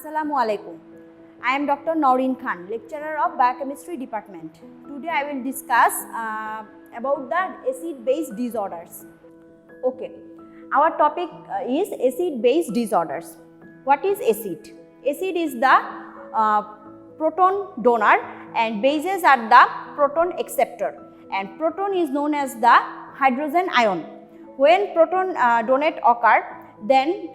Assalamu alaikum. I am Dr. Naureen Khan, lecturer of Biochemistry Department. Today I will discuss about the acid-base disorders. Okay, our topic is acid-base disorders. What is acid? Acid is the proton donor and bases are the proton acceptor, and proton is known as the hydrogen ion. When proton donate occur, then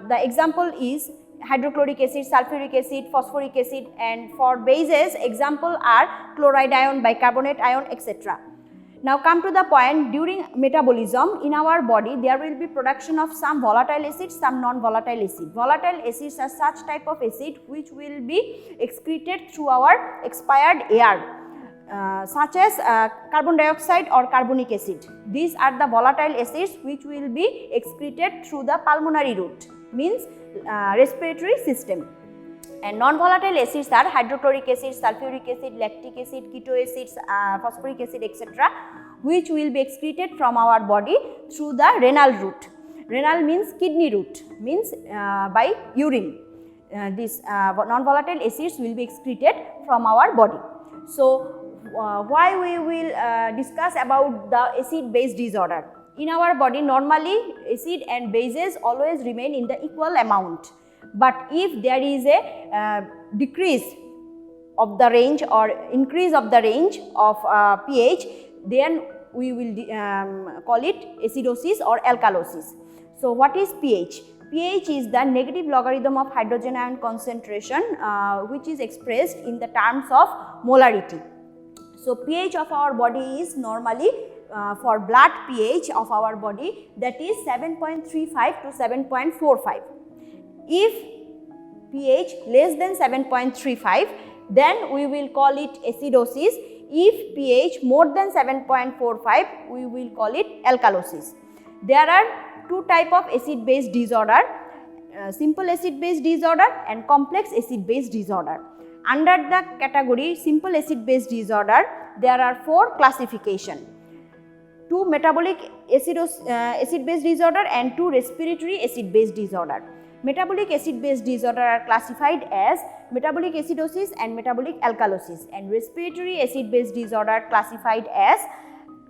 the example is hydrochloric acid, sulfuric acid, phosphoric acid, and for bases example are chloride ion, bicarbonate ion, etc. Now come to the point, during metabolism in our body there will be production of some volatile acids, some non-volatile acid. Volatile acids are such type of acid which will be excreted through our expired air, such as carbon dioxide or carbonic acid. These are the volatile acids which will be excreted through the pulmonary route, means respiratory system. And non-volatile acids are hydrochloric acid, sulfuric acid, lactic acid, keto acids, phosphoric acid, etc., which will be excreted from our body through the renal route. Renal means kidney route, means by urine. These non-volatile acids will be excreted from our body. So, why we will discuss about the acid-base disorder? In our body normally acid and bases always remain in the equal amount, but if there is a decrease of the range or increase of the range of pH, then we will call it acidosis or alkalosis. So, what is pH? pH is the negative logarithm of hydrogen ion concentration which is expressed in the terms of molarity. So, pH of our body is normally for blood pH of our body, that is 7.35 to 7.45. If pH less than 7.35, then we will call it acidosis. If pH more than 7.45, we will call it alkalosis. There are two type of acid-base disorder, simple acid-base disorder and complex acid-base disorder. Under the category simple acid-base disorder, there are four classification: 2 metabolic acid-base disorder and 2 respiratory acid-base disorder. Metabolic acid-base disorder are classified as metabolic acidosis and metabolic alkalosis, and respiratory acid-base disorder classified as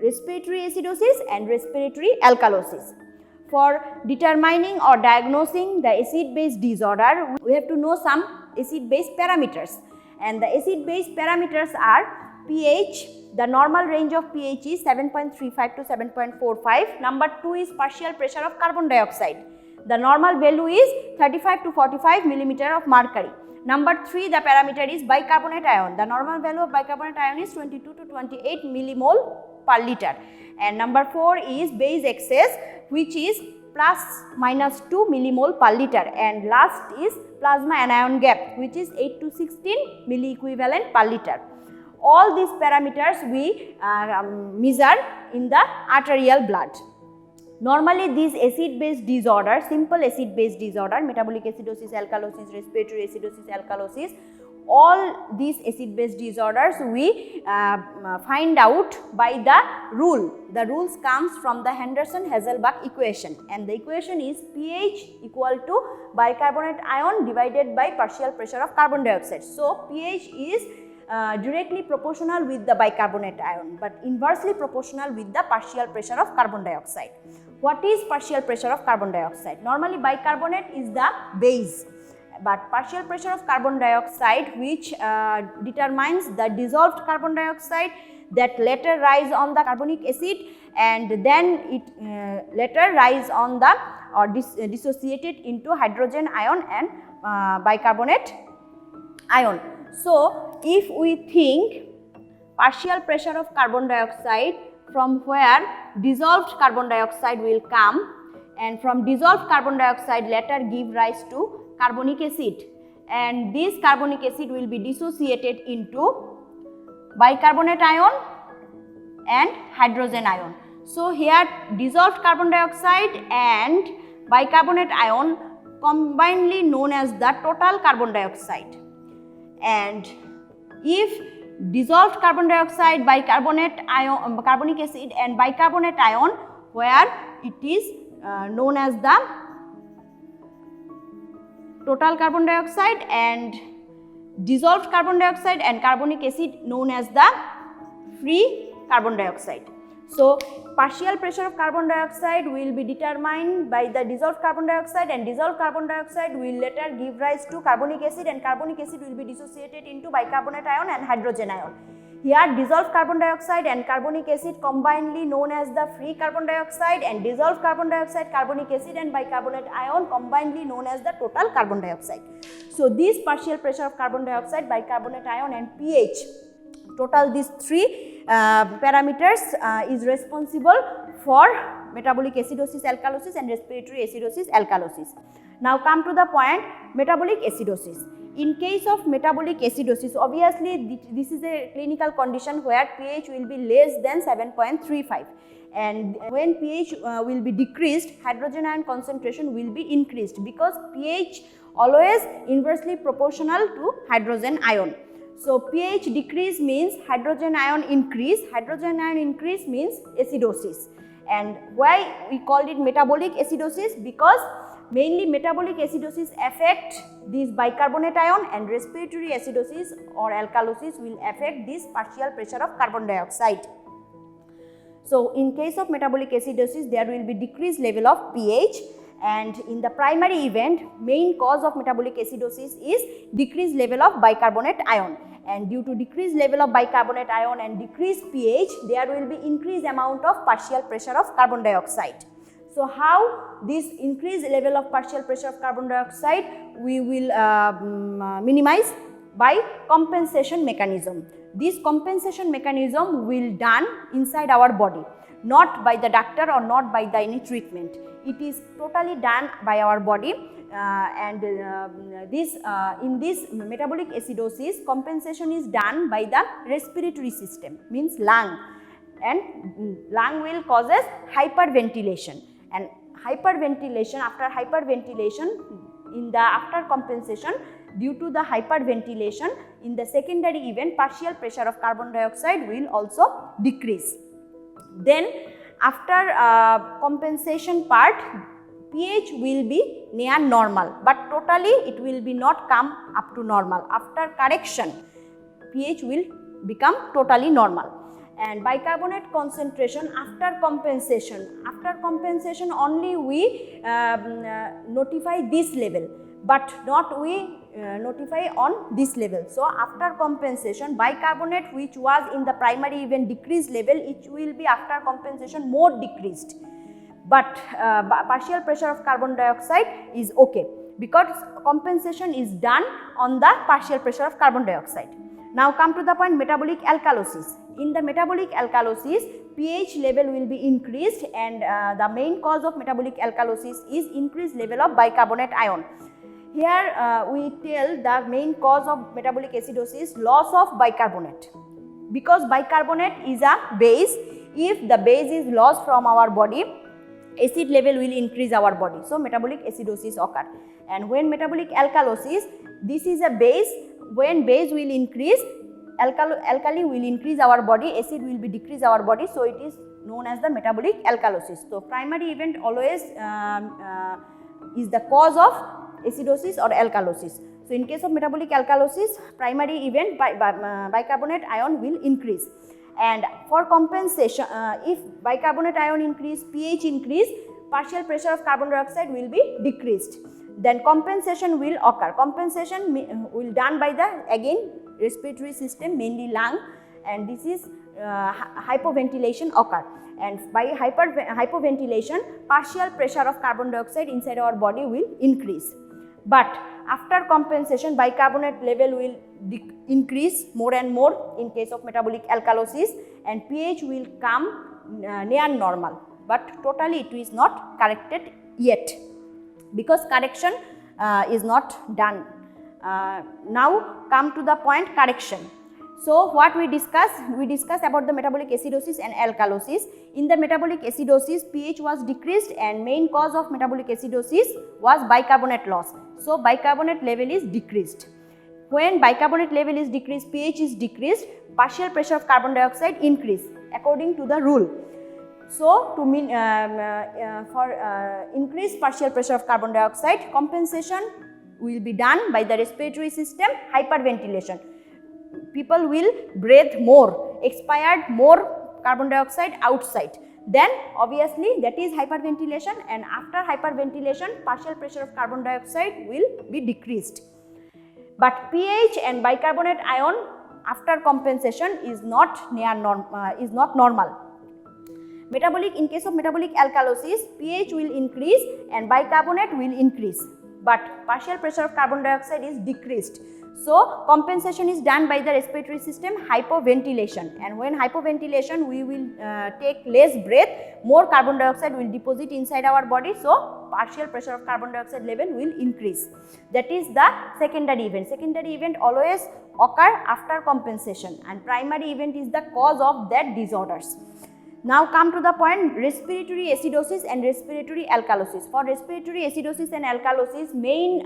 respiratory acidosis and respiratory alkalosis. For determining or diagnosing the acid-base disorder, we have to know some acid-base parameters, and the acid-base parameters are pH. The normal range of pH is 7.35 to 7.45. Number 2 is partial pressure of carbon dioxide. The normal value is 35 to 45 millimeter of mercury. Number 3, the parameter is bicarbonate ion. The normal value of bicarbonate ion is 22 to 28 millimole per liter. And number 4 is base excess, which is plus minus 2 millimole per liter, and last is plasma anion gap, which is 8 to 16 milliequivalent per liter. All these parameters we measure in the arterial blood. Normally these acid-base disorder, simple acid-base disorder, metabolic acidosis, alkalosis, respiratory acidosis, alkalosis, all these acid-base disorders we find out by the rule. The rules comes from the Henderson-Hasselbalch equation, and the equation is pH equal to bicarbonate ion divided by partial pressure of carbon dioxide. So, pH is directly proportional with the bicarbonate ion, but inversely proportional with the partial pressure of carbon dioxide. What is partial pressure of carbon dioxide? Normally bicarbonate is the base, but partial pressure of carbon dioxide which determines the dissolved carbon dioxide that later rise on the carbonic acid, and then it later rise on the or dissociated into hydrogen ion and bicarbonate ion. So, if we think partial pressure of carbon dioxide, from where dissolved carbon dioxide will come, and from dissolved carbon dioxide later give rise to carbonic acid, and this carbonic acid will be dissociated into bicarbonate ion and hydrogen ion. So, here dissolved carbon dioxide and bicarbonate ion combinedly known as the total carbon dioxide, and if dissolved carbon dioxide, bicarbonate ion, carbonic acid and bicarbonate ion, where it is known as the total carbon dioxide and dissolved carbon dioxide and carbonic acid known as the free carbon dioxide. So, partial pressure of carbon dioxide will be determined by the dissolved carbon dioxide, and dissolved carbon dioxide will later give rise to carbonic acid, and carbonic acid will be dissociated into bicarbonate ion and hydrogen ion. Here dissolved carbon dioxide and carbonic acid combinedly known as the free carbon dioxide, and dissolved carbon dioxide, carbonic acid and bicarbonate ion combinedly known as the total carbon dioxide. So, this partial pressure of carbon dioxide, bicarbonate ion and pH, total these three parameters is responsible for metabolic acidosis alkalosis and respiratory acidosis alkalosis. Now come to the point, metabolic acidosis. In case of metabolic acidosis, obviously this is a clinical condition where pH will be less than 7.35, and when pH will be decreased, hydrogen ion concentration will be increased, because pH always inversely proportional to hydrogen ion. So, pH decrease means hydrogen ion increase means acidosis. And why we called it metabolic acidosis? Because mainly metabolic acidosis affect this bicarbonate ion, and respiratory acidosis or alkalosis will affect this partial pressure of carbon dioxide. So, in case of metabolic acidosis, there will be decreased level of pH, and in the primary event, main cause of metabolic acidosis is decreased level of bicarbonate ion, and due to decreased level of bicarbonate ion and decreased pH, there will be increased amount of partial pressure of carbon dioxide. So, how this increased level of partial pressure of carbon dioxide we will minimize? By compensation mechanism. This compensation mechanism will done inside our body, not by the doctor or not by the any treatment. It is totally done by our body, and in this metabolic acidosis, compensation is done by the respiratory system, means lung, and lung will causes hyperventilation, and hyperventilation, after hyperventilation, in the after compensation, due to the hyperventilation, in the secondary event, partial pressure of carbon dioxide will also decrease. Then after compensation part, pH will be near normal, but totally it will be not come up to normal. After correction, pH will become totally normal. And bicarbonate concentration after compensation only we notify this level, but not we notify on this level. So, after compensation, bicarbonate which was in the primary event decreased level, it will be after compensation more decreased, but partial pressure of carbon dioxide is okay, because compensation is done on the partial pressure of carbon dioxide. Now come to the point, metabolic alkalosis. In the metabolic alkalosis, pH level will be increased, and the main cause of metabolic alkalosis is increased level of bicarbonate ion. Here we tell the main cause of metabolic acidosis, loss of bicarbonate, because bicarbonate is a base. If the base is lost from our body, acid level will increase our body. So, metabolic acidosis occur. And when metabolic alkalosis, this is a base, when base will increase, alkali will increase our body, acid will be decrease our body. So, it is known as the metabolic alkalosis. So, primary event always is the cause of acidosis or alkalosis. So, in case of metabolic alkalosis, primary event bicarbonate ion will increase, and for compensation, if bicarbonate ion increase, pH increase, partial pressure of carbon dioxide will be decreased. Then compensation will occur. Compensation will done by the again respiratory system, mainly lung, and this is hypoventilation occur, and by hypoventilation, partial pressure of carbon dioxide inside our body will increase. But after compensation, bicarbonate level will increase more and more in case of metabolic alkalosis, and pH will come near normal, but totally it is not corrected yet, because correction is not done. Now come to the point, correction. So, what we discussed about the metabolic acidosis and alkalosis. In the metabolic acidosis, pH was decreased, and main cause of metabolic acidosis was bicarbonate loss. So, bicarbonate level is decreased. When bicarbonate level is decreased, pH is decreased, partial pressure of carbon dioxide increase according to the rule. So, to increase partial pressure of carbon dioxide, compensation will be done by the respiratory system, hyperventilation. People will breathe more, expired more carbon dioxide outside. Then obviously that is hyperventilation, and after hyperventilation partial pressure of carbon dioxide will be decreased. But pH and bicarbonate ion after compensation is not normal. In case of metabolic alkalosis, pH will increase and bicarbonate will increase, but partial pressure of carbon dioxide is decreased. So compensation is done by the respiratory system, hypoventilation, and when hypoventilation we will take less breath, more carbon dioxide will deposit inside our body, so partial pressure of carbon dioxide level will increase. That is the secondary event. Secondary event always occur after compensation, and primary event is the cause of that disorders. Now come to the point, respiratory acidosis and respiratory alkalosis. For respiratory acidosis and alkalosis, main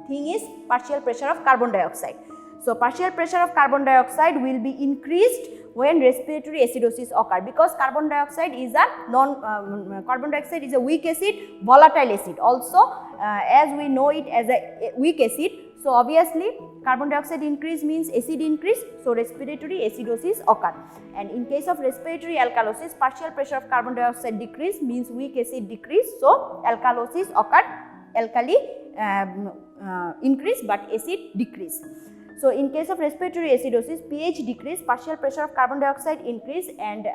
thing is partial pressure of carbon dioxide. So partial pressure of carbon dioxide will be increased when respiratory acidosis occur, because carbon dioxide is a weak acid, volatile acid. Also, as we know it as a weak acid, so obviously carbon dioxide increase means acid increase, so respiratory acidosis occur. And in case of respiratory alkalosis, partial pressure of carbon dioxide decrease means weak acid decrease, so alkalosis occur, alkali increase but acid decrease. So in case of respiratory acidosis, pH decrease, partial pressure of carbon dioxide increase, and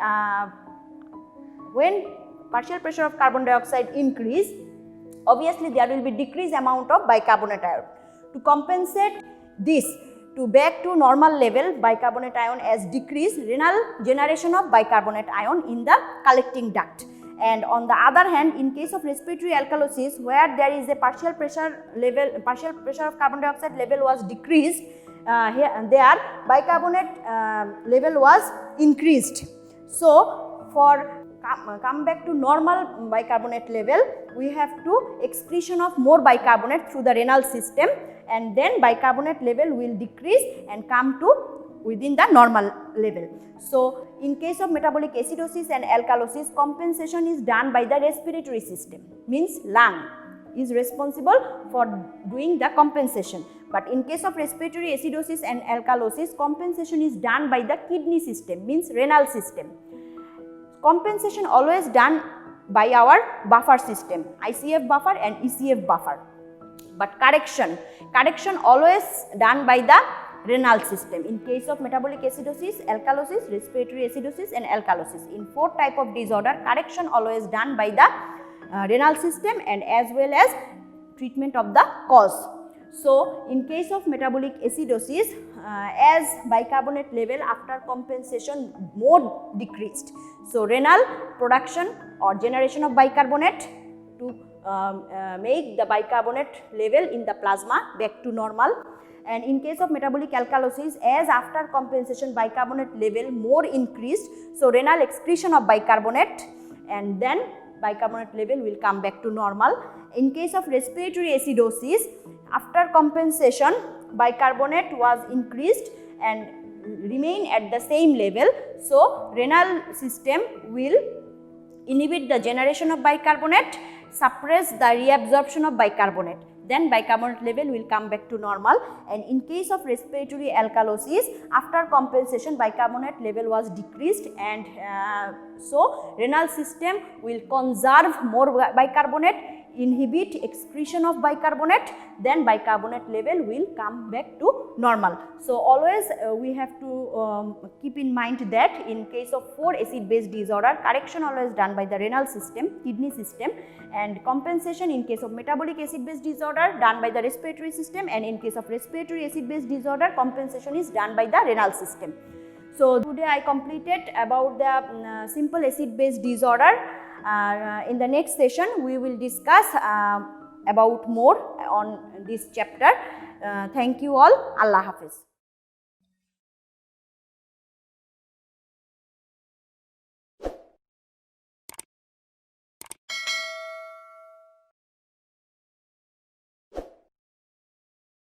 when partial pressure of carbon dioxide increase, obviously there will be decreased amount of bicarbonate ion. To compensate this, to back to normal level, bicarbonate ion as decrease, renal generation of bicarbonate ion in the collecting duct. And on the other hand, in case of respiratory alkalosis, where there is a partial pressure of carbon dioxide level was decreased, there bicarbonate level was increased. So for come back to normal bicarbonate level, we have to excretion of more bicarbonate through the renal system, and then bicarbonate level will decrease and come to within the normal level. So in case of metabolic acidosis and alkalosis, compensation is done by the respiratory system, means lung is responsible for doing the compensation. But in case of respiratory acidosis and alkalosis, compensation is done by the kidney system, means renal system. Compensation always done by our buffer system, ICF buffer and ECF buffer. But correction always done by the renal system. In case of metabolic acidosis, alkalosis, respiratory acidosis and alkalosis. In 4 type of disorder, correction always done by the renal system and as well as treatment of the cause. So in case of metabolic acidosis, as bicarbonate level after compensation more decreased, so renal production or generation of bicarbonate to make the bicarbonate level in the plasma back to normal. And in case of metabolic alkalosis, as after compensation bicarbonate level more increased, so renal excretion of bicarbonate and then bicarbonate level will come back to normal. In case of respiratory acidosis, after compensation bicarbonate was increased and remain at the same level, so renal system will inhibit the generation of bicarbonate, suppress the reabsorption of bicarbonate, then bicarbonate level will come back to normal. And in case of respiratory alkalosis, after compensation bicarbonate level was decreased and so renal system will conserve more bicarbonate, inhibit excretion of bicarbonate, then bicarbonate level will come back to normal. So always we have to keep in mind that in case of 4 acid base disorder, correction always done by the renal system, kidney system, and compensation in case of metabolic acid base disorder done by the respiratory system, and in case of respiratory acid base disorder, compensation is done by the renal system. So today I completed about the simple acid base disorder. In the next session we will discuss about more on this chapter. Thank you all. Allah Hafiz.